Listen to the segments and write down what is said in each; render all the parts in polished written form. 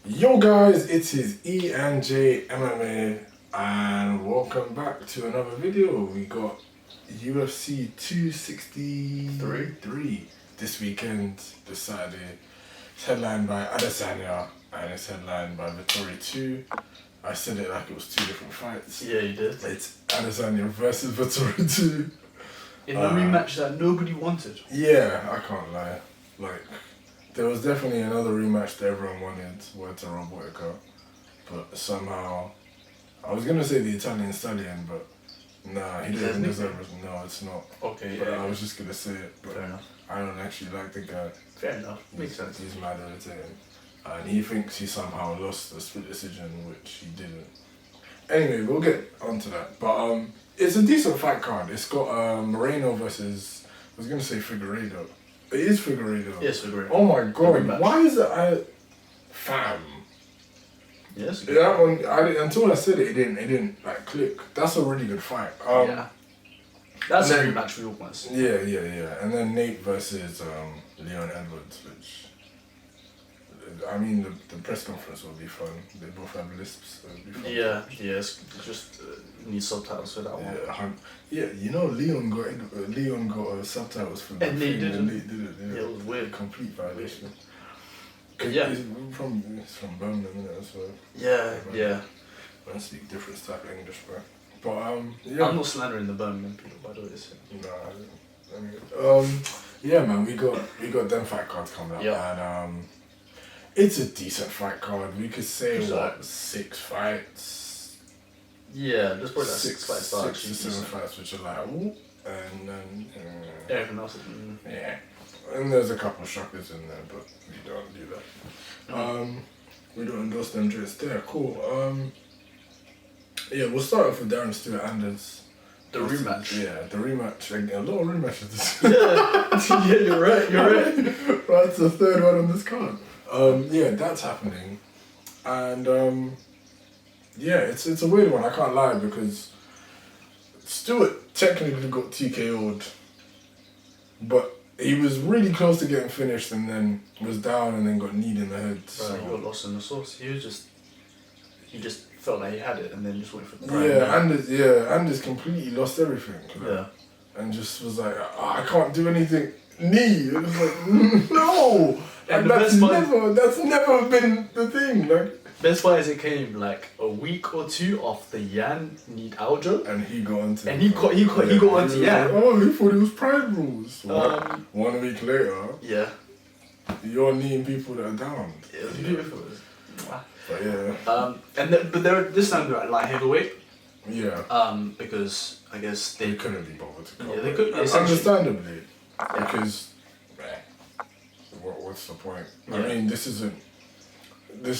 Yo guys, it is E and J MMA and welcome back to another video. We got UFC 263 this weekend, this Saturday. It's headlined by Adesanya and it's headlined by Vettori 2. I said it like it was two different fights. Yeah, you did. It's Adesanya versus Vettori 2. In a rematch that nobody wanted. Yeah, I can't lie. Like, there was definitely another rematch that everyone wanted, Walter Robotica, but somehow, I was gonna say the Italian Stallion, but nah, he doesn't deserve it. No, it's not. Okay, but yeah. I was just gonna say it, but Fair enough. I don't actually like the guy. Fair enough. Makes sense. He's mad irritating, and he thinks he somehow lost the split decision, which he didn't. Anyway, we'll get onto that, but it's a decent fight card. It's got Moreno versus, I was gonna say Figueiredo. It is Figueiredo. Yes, Figueiredo. Oh my god, why is it fam? Yes. That one, until I said it didn't like click. That's a really good fight. Yeah. That's a rematch we all want. Yeah. And then Nate versus Leon Edwards, which I mean the press conference will be fun. They both have lisps, so it'll be fun. Yeah, it's just need subtitles for that one. Yeah, you know Leon got subtitles for the and they thing, didn't. Nate did it. Yeah, it was weird. Complete violation. Yeah. He's from Birmingham, isn't it? So Yeah. I speak different type of English, bro. But yeah. I'm not slandering the Birmingham people, by the way. Yeah, man, we got them fight cards coming up, and it's a decent fight card. We could say what 6 fights. Yeah, there's probably like 6 fights. 6 to 7 fights, which are like ooh, and then everything else is yeah. And there's a couple of shockers in there, but we don't do that. We don't endorse them joints there. Cool. Yeah, we'll start off with Darren Stewart Anders. The rematch. Yeah, the rematch. A lot of rematches this yeah, you're right. That's the third one on this card. Yeah, that's happening. And yeah, it's a weird one, I can't lie, because Stewart technically got TKO'd, but he was really close to getting finished and then was down and then got kneed in the head. So. He got lost in the sauce. He just felt like he had it and then just went for the prime. Anders completely lost everything. Yeah. And just was like, I can't do anything. Knee. It was like, no! And that's never been the thing. Like, best part is it came like a week or two after Yan need Aljo. And he got onto he got onto Yan. Like, oh, he thought it was Pride Rules. 1 week later, yeah, you're kneeing people that are down. It was beautiful. But yeah. This time they're at light heavyweight. Yeah. Because I guess they couldn't be bothered to go. Yeah, they could. Understandably. Yeah. Because what's the point? Yeah. I mean, this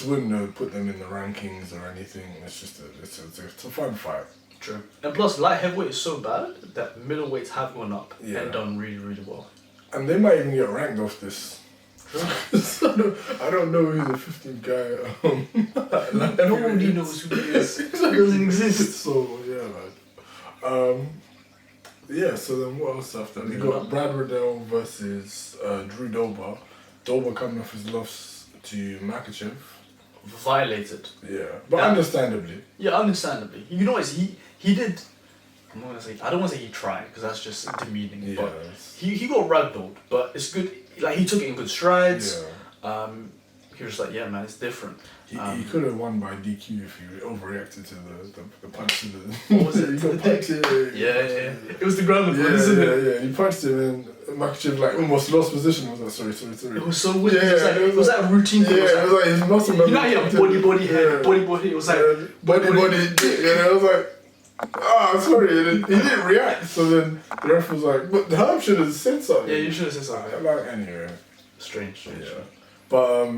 wouldn't have put them in the rankings or anything. It's just it's a fun fight. True. And plus, light heavyweight is so bad that middleweights have gone up and done really, really well. And they might even get ranked off this. I don't know who the 15th guy. Nobody knows who he is. It doesn't exist. So yeah, man. Yeah. So then, what else after? We got Brad Riddell versus Drew Dober. Dober coming off his loss to Makachev. Violated. Yeah, but understandably. Yeah, understandably. You know what? He did. I don't want to say he tried because that's just demeaning. Yeah, but he got ragdolled. But it's good. Like he took it in good strides. Yeah. He was just like, yeah, man, it's different. He could have won by DQ if he overreacted to the punch to the. What was it? He got punched. Yeah. It was the ground of isn't it? Yeah. He punched him and Makachev like almost lost position. I was like, sorry. It was so weird. Yeah, it was like a routine. Yeah, it was like his muscle memory. You know, he had body, head, body. It was like body. And I was like, sorry. And he didn't react. So then the ref was like, but the Herb should have said something. Yeah, you should have said something. Like anyway. Strange. Yeah. But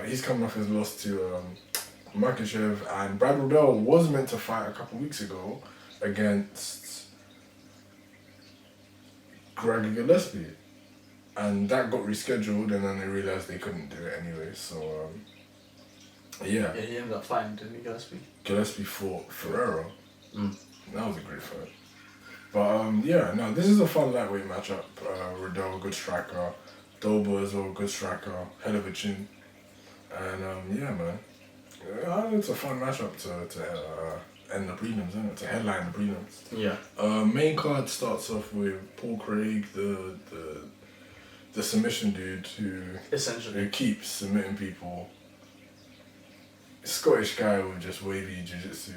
he's coming off his loss to Makachev, and Brad Riddell was meant to fight a couple weeks ago against Greg Gillespie, and that got rescheduled, and then they realized they couldn't do it anyway. So yeah. Yeah, he ended up fighting, didn't he, Gillespie? Gillespie fought Ferrero. That was a great fight. But this is a fun lightweight matchup. Riddell, good striker. Dober as well, good striker, hell of a chin. And yeah, man. It's a fun matchup to end the prelims, isn't it? To headline the prelims. Yeah. Main card starts off with Paul Craig, the submission dude who keeps submitting people. Scottish guy with just wavy jiu-jitsu.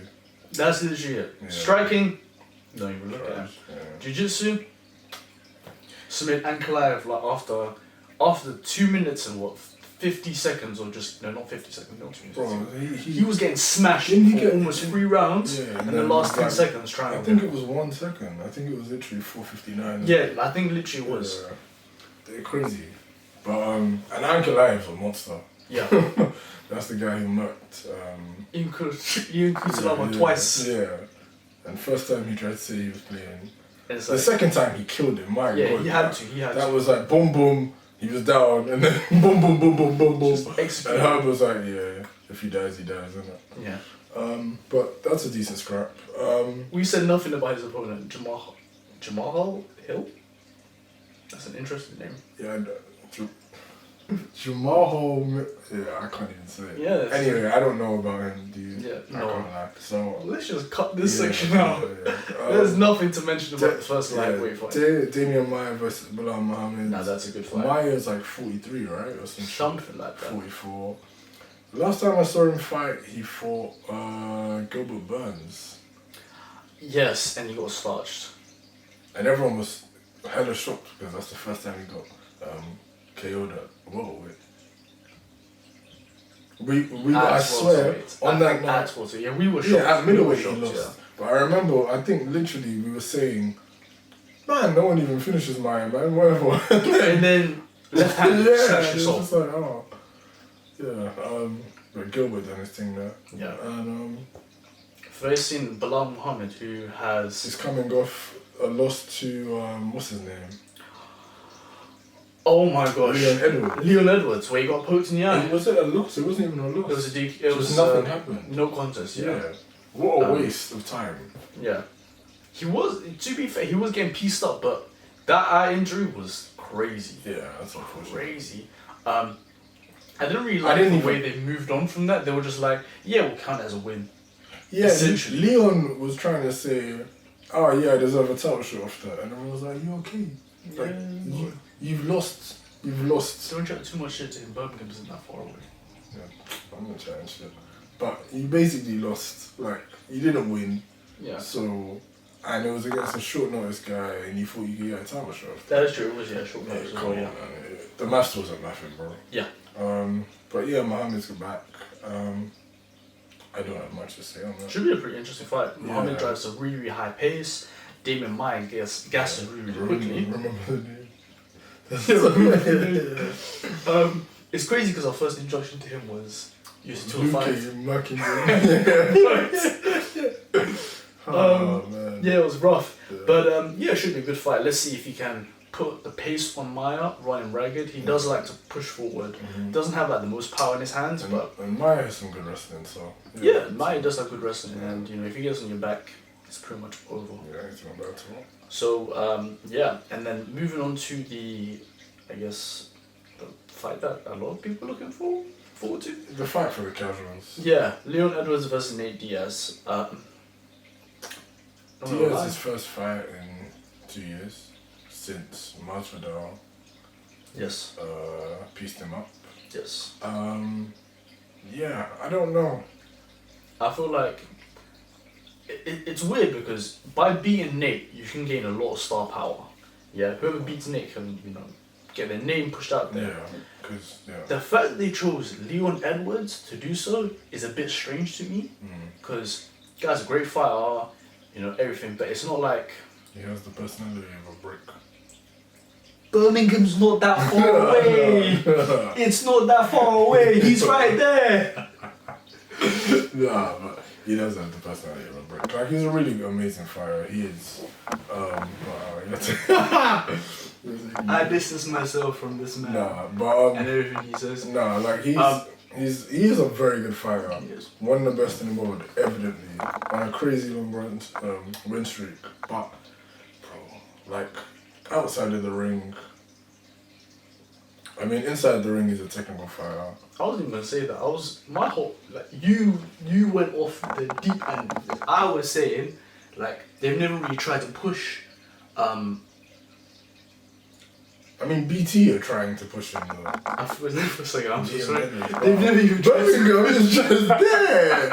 That's literally it. Yeah. Striking, don't even look at him. Yeah. Jiu-jitsu, submit Ankalaev like after 2 minutes and 50 seconds or just no, not 50 seconds, not 2 minutes. Bro, he was getting smashed for almost 3 rounds, and the last 10 seconds trying to. I think it was 1 second. I think it was literally 4:59. Yeah, I think literally it was. Yeah, they're crazy, but and Ankalaev's a monster. Yeah. That's the guy who murked. Ian Kutalama twice. Yeah, and first time he tried to say he was playing. The second time he killed him. My God, he had to. That was like boom boom. He was down, and then boom boom boom boom boom boom. And Herb was like, yeah, if he dies, isn't it? Yeah. But that's a decent scrap. We said nothing about his opponent, Jamal Hill. That's an interesting name. Yeah. Jamal, yeah, I can't even say it. Yeah. Anyway, I don't know about him, dude. Yeah, I can't lie. So let's just cut this section out. Yeah. There's nothing to mention about the first lightweight fight. Damian Maia versus Bilal Muhammad. Nah, that's a good fight. Maia's like 43, right, or something like that. 44. Last time I saw him fight, he fought Gilbert Burns. Yes, and he got starched. And everyone was hella shocked because that's the first time he got KO'd at welterweight. I swear, on that night. Yeah, we were shocked. Yeah, at middleweight he lost. Yeah. But I remember, I think literally we were saying, man, no one even finishes mine, man, whatever. And then left hand it's just like, oh. Yeah, but Gilbert done his thing there. Yeah. And facing Bilal Muhammad, who has... He's coming off a loss to, what's his name? Oh my gosh. Leon Edwards, where he got poked in the eye. Was it a loss? It wasn't even a loss. It was a DQ. It was nothing happened. No contest, yeah. What a waste of time. Yeah. He was, to be fair, he was getting pieced up, but that eye injury was crazy. Yeah, that's unfortunate. Crazy. I didn't really like the way they moved on from that. They were just like, yeah, we'll count it as a win. Yeah, essentially. Leon was trying to say, oh yeah, I deserve a title shot off that. And everyone was like, you okay? Like, yeah. You've lost. Don't chat too much shit to him. Birmingham isn't that far away. Yeah, I'm not chatting shit. But you basically lost. Like, you didn't win. Yeah. So, and it was against a short notice guy, and you thought you could get a title shot. That is true. It was short notice. Come on, man. The maths wasn't nothing, bro. Yeah. But yeah, Muhammad's back. I don't have much to say on that. Should be a pretty interesting fight. Yeah. Muhammad drives a really, really high pace. Damian Maia gasses really, really quickly. Remember the name. It's crazy because our first introduction to him was used to man. Yeah, it was rough. Yeah. But yeah, it should be a good fight. Let's see if he can put the pace on Maia, running ragged. He does like to push forward. Doesn't have like the most power in his hands, and Maia has some good wrestling, so yeah, Maia does have good wrestling, and you know if he gets on your back, it's pretty much over. Yeah, it's not bad at all. So yeah, and then moving on to the, I guess, the fight that a lot of people are looking forward to. The fight for the casuals. Yeah, Leon Edwards versus Nate Diaz. Diaz's first fight in 2 years since Masvidal. Yes. Pieced him up. Yes. Yeah, I don't know. I feel like it's weird because by beating Nate, you can gain a lot of star power. Yeah, whoever beats Nate can, you know, get their name pushed out there. Yeah, because the fact that they chose Leon Edwards to do so is a bit strange to me. Because guy's a great fighter, you know, everything, but it's not like he has the personality of a brick. Birmingham's not that far away. It's not that far away. He's right there. Nah, but he does have the personality of a brick. Like, he's a really amazing fighter. He is. I distance myself from this man. Nah, but and everything he says. Nah, like he is a very good fighter. He is. One of the best in the world, evidently, on a crazy long win streak. But, bro, like outside of the ring, I mean, inside the ring, he's a technical fighter. I wasn't even gonna say that. My whole like you went off the deep end of this. I was saying like they've never really tried to push. I mean, BT are trying to push him though. I was there for a second. I'm so Yeah, sorry. man. They've never even tried. Birmingham is just there.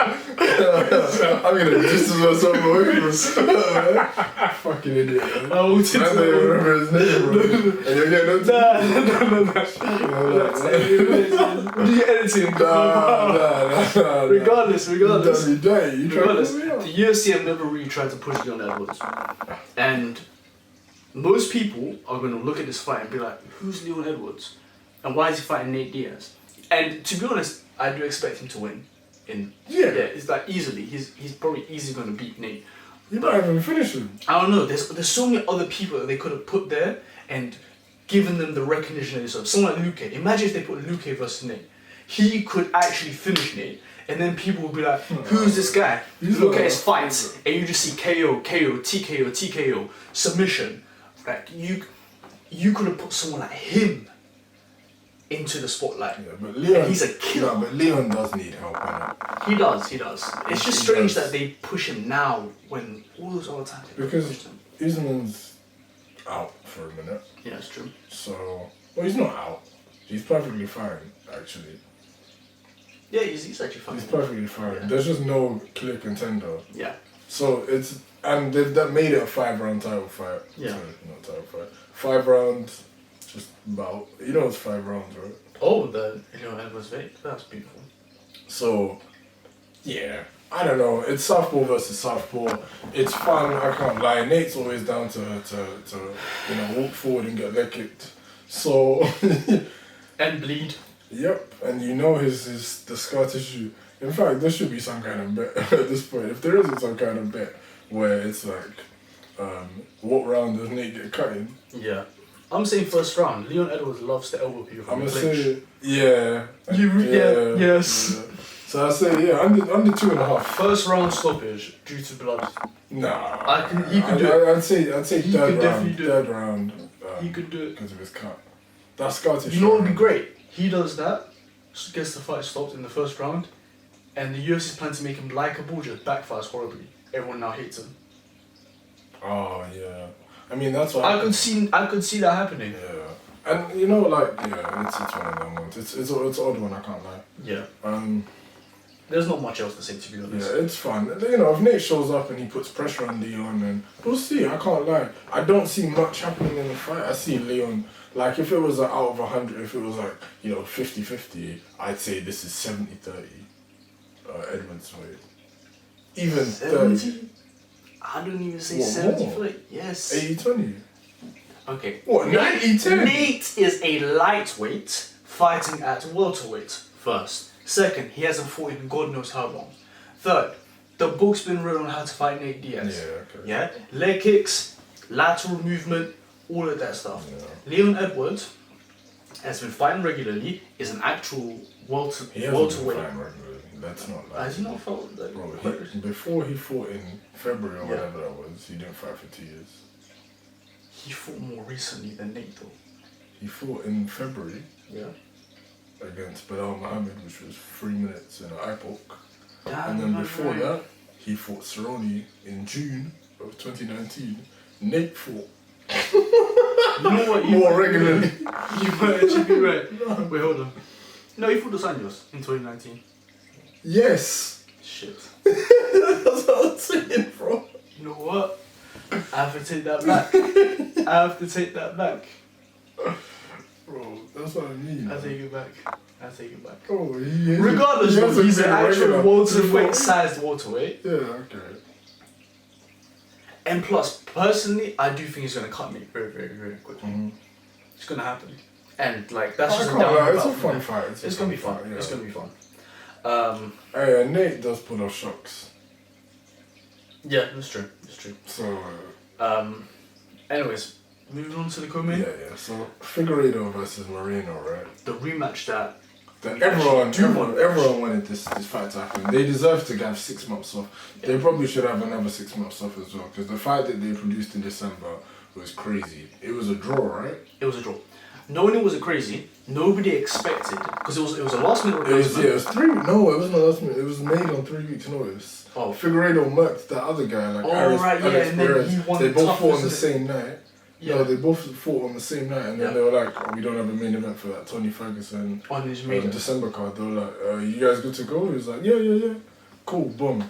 I'm gonna distance myself away from him. Fucking idiot. Man. I will take I don't even remember his name, bro. And you're getting Do you editing? Nah. Regardless. You try Regardless, to pull me up. the UFC have never really tried to push Leon Edwards, and most people are going to look at this fight and be like, who's Leon Edwards? And why is he fighting Nate Diaz? And to be honest, I do expect him to win. Yeah, it's like easily. He's probably easily going to beat Nate. You might even finish him. I don't know. There's so many other people that they could have put there and given them the recognition they deserve. Someone like Luque. Imagine if they put Luque versus Nate. He could actually finish Nate. And then people would be like, who's this guy? You look at his fights and you just see KO, TKO, TKO, submission. Like you could have put someone like him into the spotlight. Yeah, but Leon, and he's a killer. No, but Leon does need help, innit? He does. It's just strange that they push him now when all those other times. Because Usman's out for a minute. Yeah, it's true. So, well, he's not out. He's perfectly fine, actually. Yeah, he's actually fine. He's perfectly fine. Yeah. There's just no clear contender. Yeah. So and they've made it a 5-round title fight. Yeah. Sorry, not title fight. 5 rounds, just about. You know it's 5 rounds, right? Oh, the Leon Edwards fight. That's beautiful. So, yeah. I don't know. It's southpaw versus southpaw. It's fun. I can't lie. Nate's always down to walk forward and get leg kicked. So. And bleed. Yep, and the scar tissue. In fact, there should be some kind of bet at this point. If there isn't some kind of bet where it's like, what round does Nate get cut in? Yeah. I'm saying first round. Leon Edwards loves to elbow people from I'm the gonna clinch. say, yeah. Yes. Yeah. So I say, yeah, under 2.5. First round stoppage due to blood. Nah. He could do it. I'd say He third could definitely round. do it. Third round. He could do it. Because of his cut. That scar tissue. You know what would be great? He does that, gets the fight stopped in the first round, and the UFC's plan to make him likeable just backfires horribly. Everyone now hates him. Oh yeah. I mean that's what I could see that happening. Yeah. And you know, like, yeah, it's one of them ones. It's an odd one, I can't lie. Yeah. There's not much else to say, to be honest. Yeah, it's fun. You know, if Nate shows up and he puts pressure on Leon, then we'll see. I can't lie. I don't see much happening in the fight. I see Leon, like, if it was out of 100, if it was like, 50-50, I'd say this is 70-30. Edwards way. Even 70? 30. I don't even say What, 70 more? for it. Yes. 80-20. Okay. What, 90-10? Nate is a lightweight fighting at welterweight first. Second, he hasn't fought in God knows how long. Third, the book's been written on how to fight Nate Diaz. Yeah, okay. Yeah? Leg kicks, lateral movement, all of that stuff. Yeah. Leon Edwards has been fighting regularly, is an actual welterweight. He hasn't been fighting regularly. That's not like... Has he not fought? Like, Bro, before he fought in February or Yeah. whatever that was, he didn't fight for 2 years. He fought more recently than Nate though. He fought in February Yeah. against Bilal Muhammad, which was 3 minutes in an eye poke. Damn, And then man, before right. that, he fought Cerrone in June of 2019. Nate fought You know what? more regularly. You might actually be right. Wait, hold on. No, he fought Dos Anjos in 2019. Yes! Shit. That's what I'm saying, bro. You know what? I have to take that back. I have to take that back. Bro, that's what I mean. I take it back. I take it back. Oh, he is. Regardless, though, he's an actual welterweight weight. sized welterweight. Yeah, okay. And plus, personally, I do think he's going to cut me very, very, very quickly. Mm-hmm. It's going to happen. And, like, that's just I a can't lie, down it's a about fun for me. fight. It's going to be fun. Yeah. It's going to be fun. Hey, Nate does pull off shocks. Yeah, that's true. That's true. So, Anyways, moving on to the co-main. yeah. So, Figueiredo versus Moreno, right? The rematch that Everyone wanted this fight to happen. They deserve to have 6 months off. Yeah. They probably should have another 6 months off as well, because the fight that they produced in December was crazy. It was a draw, right? it was a draw. not only was it crazy, nobody expected because it was a last minute replacement. It was 3. No, it wasn't a last minute. It was made on 3 weeks' notice. Oh, Figueiredo murked that other guy, like Alex and then Perez. he won. They both fought on the isn't it? same night. Yeah. No, they both fought on the same night, and then they were like, "Oh, we don't have a main event for that Tony Ferguson On his main December card." They were like, "You guys good to go?" He was like, "Yeah, cool, boom."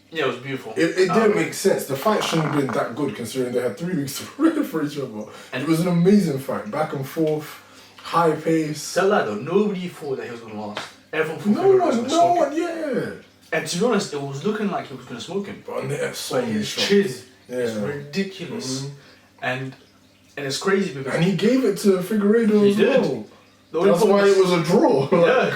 Yeah, it was beautiful. It didn't make sense. The fight shouldn't have been that good considering they had 3 weeks to prepare for each other. And it was an amazing fight, back and forth, high pace. Tell that though, nobody thought that he was gonna last. Everyone thought No one, yeah. And to be honest, it was looking like he was gonna smoke him. But his chin is ridiculous. And it's crazy because and he gave it to Figueiredo as well. That's why it was a draw. Yeah.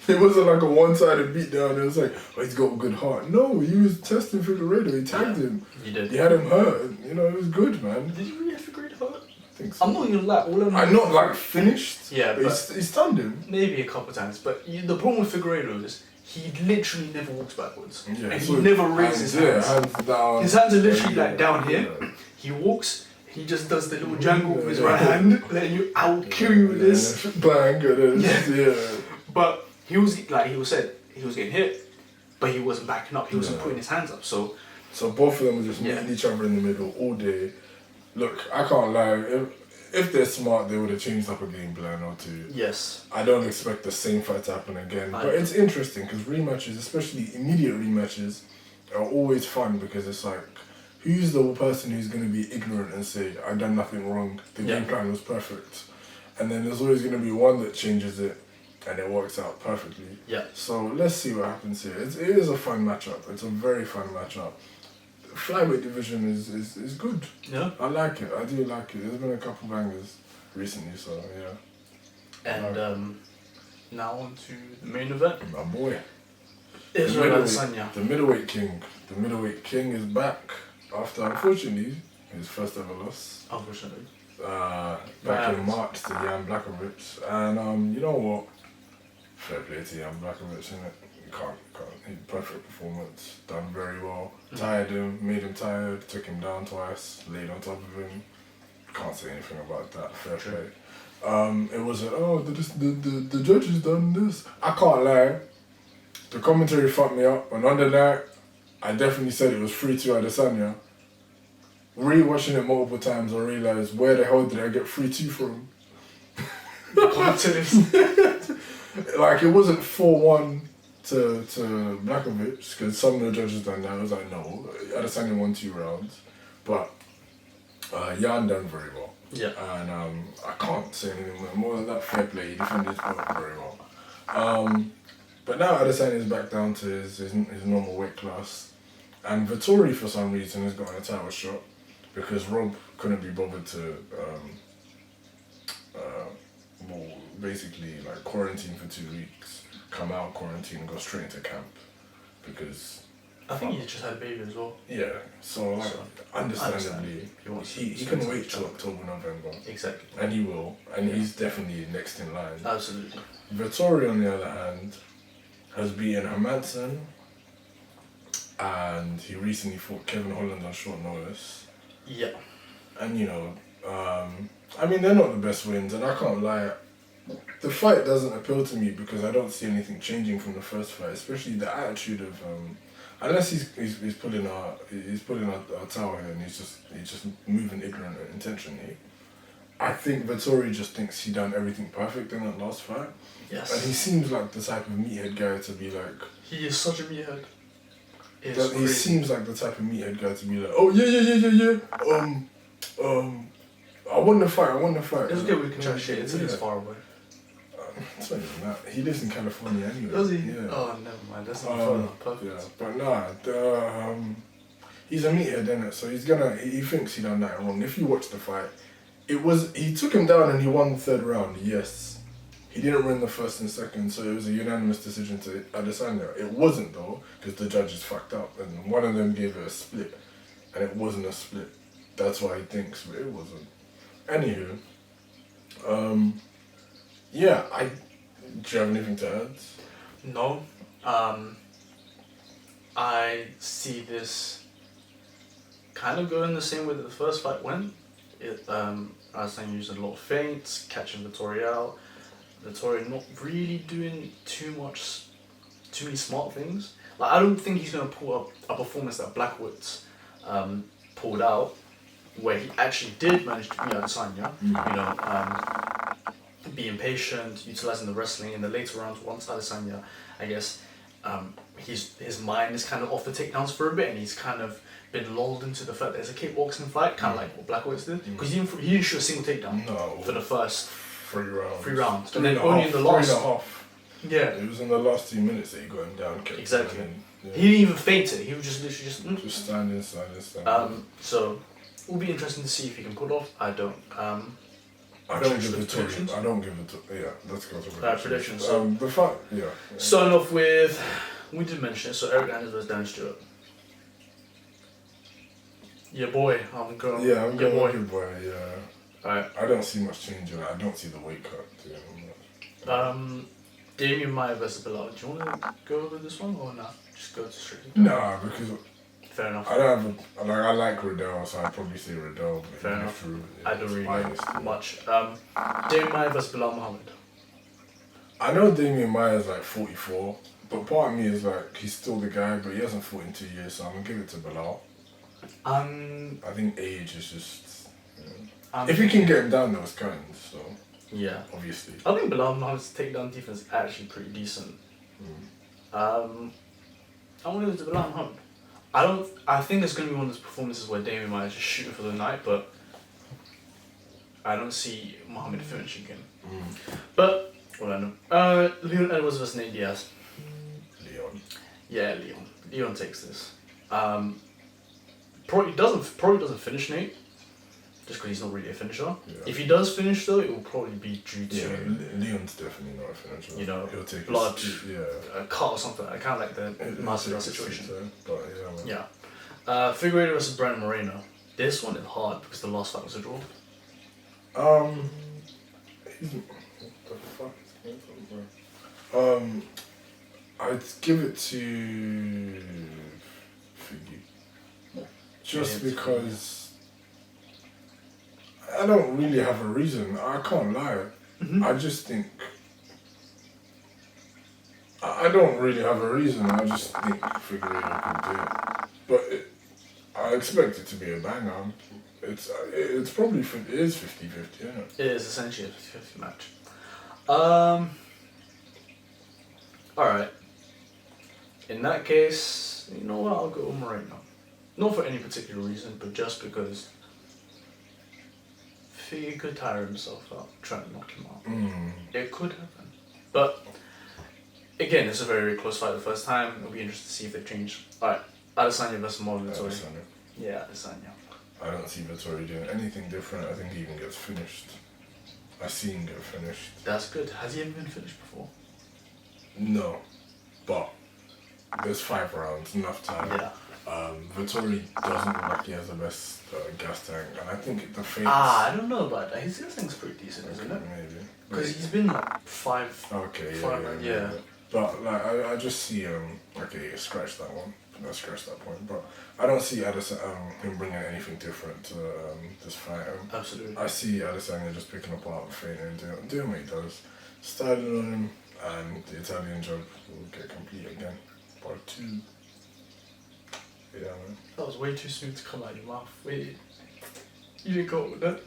It wasn't like a one-sided beatdown. It was like, oh, he's got a good heart. No, he was testing Figueiredo. He tagged him. He did. He had him hurt. You know, it was good, man. Did you really have Figueiredo hurt? I think so. I'm not even like I'm not like finished. Yeah, but he stunned him. Maybe a couple times. But the problem with Figueiredo is he literally never walks backwards. Yeah, and he never raises his hands. Hands down. His hands are literally like down here. Yeah. He walks. He just does the little jangle with his right hand. Then I will kill you with this. Bang. Yeah. But he was he was getting hit, but he wasn't backing up. He wasn't putting his hands up. So both of them were just meeting each other in the middle all day. Look, I can't lie. If they're smart, they would have changed up a game plan or two. Yes. I don't expect the same fight to happen again. But it's interesting because rematches, especially immediate rematches, are always fun because it's like, who's the person who's going to be ignorant and say, I done nothing wrong, the game plan was perfect. And then there's always going to be one that changes it and it works out perfectly. Yeah. So let's see what happens here. It is a fun matchup. It's a very fun matchup. The flyweight division is good. Yeah. I like it. I do like it. There's been a couple bangers recently, so yeah. And now on to the main event. My boy. Israel Adesanya. The middleweight king. The middleweight king is back after, unfortunately, his first ever loss. Unfortunately. Back in March to Jan Blachowicz. And you know what? Fair play to Jan Blachowicz, innit? Can't. Perfect performance. Done very well. Tired him, made him tired, took him down twice, laid on top of him. Can't say anything about that. Fair play. It was the judges done this. I can't lie. The commentary fucked me up, and on the night, I definitely said it was 3-2 Adesanya. Rewatching it multiple times, I realised where the hell did I get 3-2 from? Like it wasn't 4-1 to Blachowicz because some of the judges done that. I was like, no, Adesanya won 2 rounds, but Jan done very well. Yeah. And I can't say anything more than that. Fair play, he defended his belt very well. But now Adesanya is back down to his normal weight class, and Vettori for some reason has gotten a title shot because Rob couldn't be bothered to basically like quarantine for 2 weeks, come out quarantine and go straight into camp because I think he just had a baby as well. Yeah, so like understandably he can wait till October, November. Exactly. And he will, and he's definitely next in line. Absolutely. Vettori on the other hand has beaten Hermanson, and he recently fought Kevin Holland on short notice. Yeah. And you know, I mean, they're not the best wins, and I can't lie, the fight doesn't appeal to me because I don't see anything changing from the first fight, especially the attitude of unless he's pulling a towel here and he's just moving ignorant and intentionally. I think Vettori just thinks he done everything perfect in that last fight. Yes. And he seems like the type of meathead guy to be like... He is such a meathead. He seems like the type of meathead guy to be like, oh yeah. I won the fight. It's okay, we can chat shit until he's far away. It's not even that. He lives in California anyway. Does he? Yeah. Oh, never mind. That's not fun. Perfect. Yeah. But nah, he's a meathead, innit? So he thinks he done that wrong. If you watch the fight, he took him down and he won the 3rd round, yes. He didn't win the 1st and 2nd, so it was a unanimous decision to Adesanya. It wasn't though, because the judges fucked up and one of them gave it a split, and it wasn't a split. That's why he thinks, but it wasn't. Anywho, yeah, do you have anything to add? No. I see this kind of going the same way that the first fight went. Adesanya using a lot of feints, catching Vittori out. Vittori not really doing too many smart things. Like, I don't think he's gonna pull up a performance that Blackwood's pulled out, where he actually did manage to beat Adesanya. Being patient, utilizing the wrestling in the later rounds. Once Adesanya, I guess, his mind is kind of off the takedowns for a bit, and he's kind of been lulled into the fact that it's a kickboxing fight, kind of like what Blackwood's did, because he didn't shoot a single takedown for the first 3 rounds. 3 rounds, and then only in the last 3.5. Yeah. It was in the last 2 minutes that he got him down. Exactly. Yeah. He didn't even feint it. He was just literally just standing. So it will be interesting to see if he can pull it off. I don't give it predictions. Yeah, let's go to predictions. So the fact, starting off with, we did mention it. So Eric Anders versus Dan Stewart. Your boy, I'm going. Yeah, I'm going with your boy. Yeah. Alright. I don't see much change in it. I don't see the weight cut. Damian Maia versus Bilal. Do you want to go over this one or not? Just go to strictly. Nah, because fair enough. I don't have I like Riddell, so I'd probably say Riddell. Fair enough. I don't really know much. Damian Maia versus Bilal Muhammad. I know Damian Maia is like 44, but part of me is like he's still the guy, but he hasn't fought in 2 years, so I'm gonna give it to Bilal. I think age is just. If you can get him down those kinds, so. Yeah. Obviously. I think Bilal Muhammad's takedown defense is actually pretty decent. I'm gonna go to Bilal Muhammad. I think it's gonna be one of those performances where Damian Maia is just shooting for the night, but I don't see Muhammad finishing him. But what I know. Leon Edwards versus Nate Diaz. Leon. Yeah, Leon. Leon takes this. Probably doesn't finish Nate. Just because he's not really a finisher. Yeah. If he does finish though, it will probably be due to Leon's definitely not a finisher. He'll take blood, a cut or something. I kind of like the Masvidal situation. But Figueiredo versus Brandon Moreno. This one is hard because the last fight was a draw. What the fuck is going on, bro? I'd give it to Figgy. Just because. I don't really have a reason. I can't lie. I just think. I don't really have a reason. I just think Figueiredo can do it. But I expect it to be a banger. It's probably it is 50-50, isn't it? It is essentially a 50-50 match. Alright. In that case, you know what? I'll go with Moreno. Not for any particular reason, but just because. He could tire himself out trying to knock him out. It could happen. But again, it's a very, very close fight the first time. It'll be interesting to see if they've changed. Alright, Adesanya versus Marlon Vittori. Yeah, Adesanya. I don't see Vittori doing anything different. I think he even gets finished. I see him get finished. That's good. Has he ever been finished before? No. But there's 5 rounds, enough time. Yeah. Vittori doesn't look like he has the best gas tank, and I think the face. I don't know about that. His gas tank's pretty decent, isn't it? Maybe. Because he's been like 5. Okay, yeah. But like, I just see okay, scratch that one. No, scratch that point. But I don't see him bringing anything different to this fight. Absolutely. I see Adesanya just picking apart, feinting, and doing what he does, styling on him, and the Italian job will get complete again. Part 2. Yeah, man. That was way too smooth to come out of your mouth. Wait, you didn't go with that.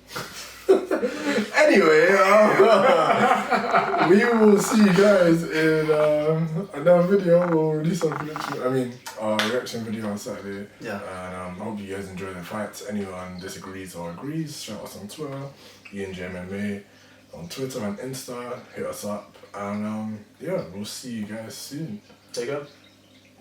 Anyway, we will see you guys in another video. We'll release our reaction video on Saturday. Yeah. And I hope you guys enjoy the fights. Anyone disagrees or agrees, shout us on Twitter, ENJMMA, on Twitter and Insta. Hit us up, and we'll see you guys soon. There you go.